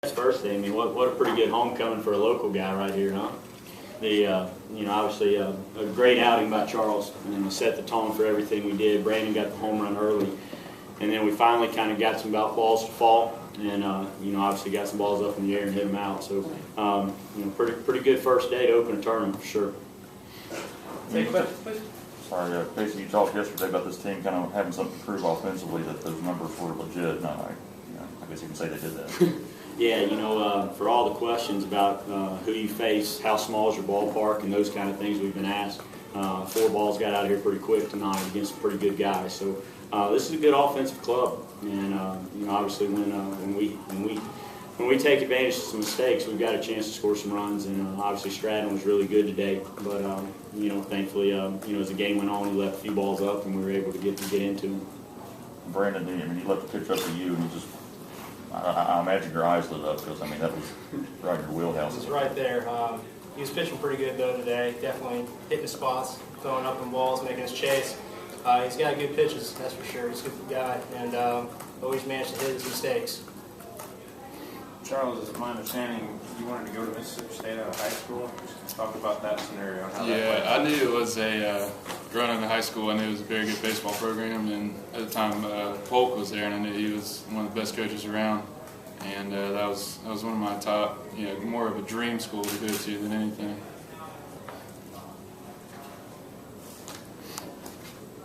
That's first thing. I mean, what a pretty good homecoming for a local guy right here, huh? Obviously a great outing by Charles, and set the tone for everything we did. Brandon got the home run early, and then we finally kind of got some balls to fall, and obviously got some balls up in the air and hit them out. So, pretty good first day to open a tournament for sure. Take a question, please. Sorry, Kasey, you talked yesterday about this team kind of having something to prove offensively, that those numbers were legit. No, I guess you can say they did that. Yeah, for all the questions about who you face, how small is your ballpark, and those kind of things we've been asked, 4 balls got out of here pretty quick tonight against some pretty good guys. So this is a good offensive club, and obviously when we take advantage of some mistakes, we've got a chance to score some runs. And obviously Stratton was really good today, but thankfully as the game went on, he left a few balls up, and we were able to get into them. Brandon, he left the pitch up to you, and you just. I imagine your eyes lit up because, that was right in your wheelhouse. It was right there. He was pitching pretty good, though, today. Definitely hitting the spots, throwing up in balls, making his chase. He's got good pitches, that's for sure. He's a good guy, and always managed to hit his mistakes. Charles, it's my understanding you wanted to go to Mississippi State out of high school. Just talk about that scenario. I knew it was growing up in high school, I knew it was a very good baseball program, and at the time Polk was there, and I knew he was one of the best coaches around, and that was one of my top, more of a dream school to go to than anything.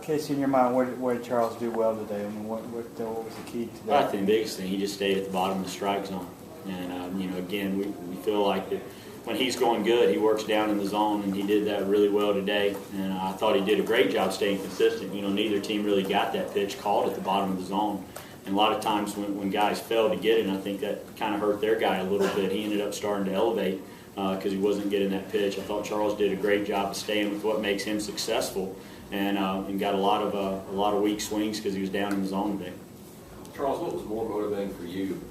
Kasey, in your mind, what did Charles do well today? What was the key to that? I think the biggest thing, he just stayed at the bottom of the strike zone. And, again, we feel like that when he's going good, he works down in the zone, and he did that really well today. And I thought he did a great job staying consistent. Neither team really got that pitch called at the bottom of the zone. And a lot of times when guys fail to get it, and I think that kind of hurt their guy a little bit. He ended up starting to elevate because he wasn't getting that pitch. I thought Charles did a great job of staying with what makes him successful, and got a lot of weak swings because he was down in the zone today. Charles, what was more motivating for you,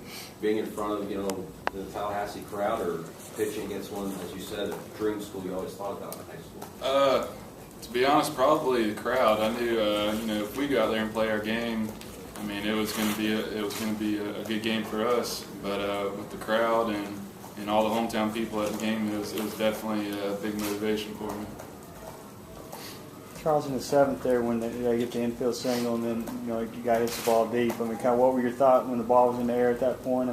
being in front of the Tallahassee crowd, or pitching against one, as you said, a dream school you always thought about in high school? To be honest, probably the crowd. I knew if we go out there and play our game, it was going to be a good game for us. But with the crowd and all the hometown people at the game, it was definitely a big motivation for me. Charles, in the 7th there, when they get the infield single, and then you guy hits the ball deep. Kind of what were your thoughts when the ball was in the air at that point?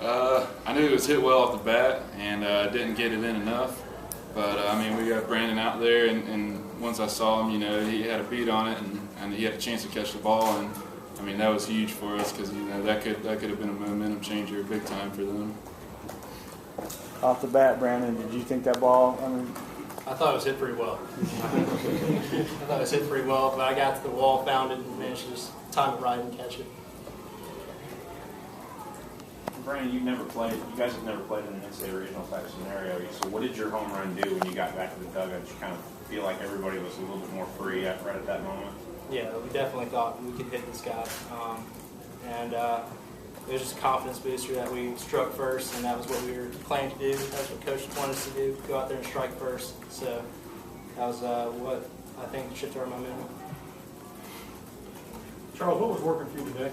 I knew it was hit well off the bat, and didn't get it in enough. But we got Brandon out there, and once I saw him, he had a beat on it, and he had a chance to catch the ball, and that was huge for us because that could have been a momentum changer, big time for them. Off the bat, Brandon, did you think that ball? I thought it was hit pretty well. But I got to the wall, found it, and managed to just time it right and catch it. Brandon, you guys have never played in an NCAA regional type scenario. So what did your home run do when you got back to the dugout? Did you kind of feel like everybody was a little bit more free right at that moment? Yeah, we definitely thought we could hit this guy. It was just a confidence booster that we struck first, and that was what we were planning to do. That's what Coach wanted us to do, go out there and strike first. So that was what I think shifted our momentum. Charles, what was working for you today?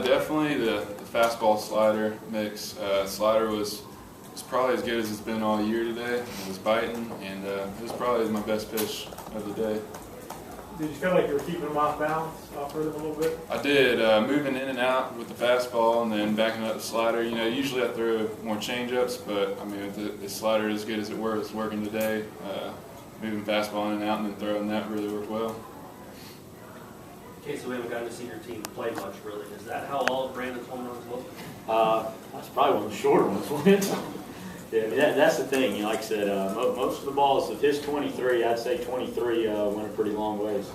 Definitely the fastball slider mix. Slider was probably as good as it's been all year today. It was biting, and it was probably my best pitch of the day. Did you feel like you were keeping them off balance, off rhythm a little bit? I did, moving in and out with the fastball and then backing up the slider. Usually I throw more change-ups, but the slider, as good as it was working today, moving fastball in and out and then throwing that really worked well. Kasey, we haven't gotten to see your team play much, really. Is that how all of Brandon's home runs was? That's probably one of the shorter ones, wasn't it? Yeah, that's the thing. Like I said, most of the balls of his 23, I'd say 23 went a pretty long ways.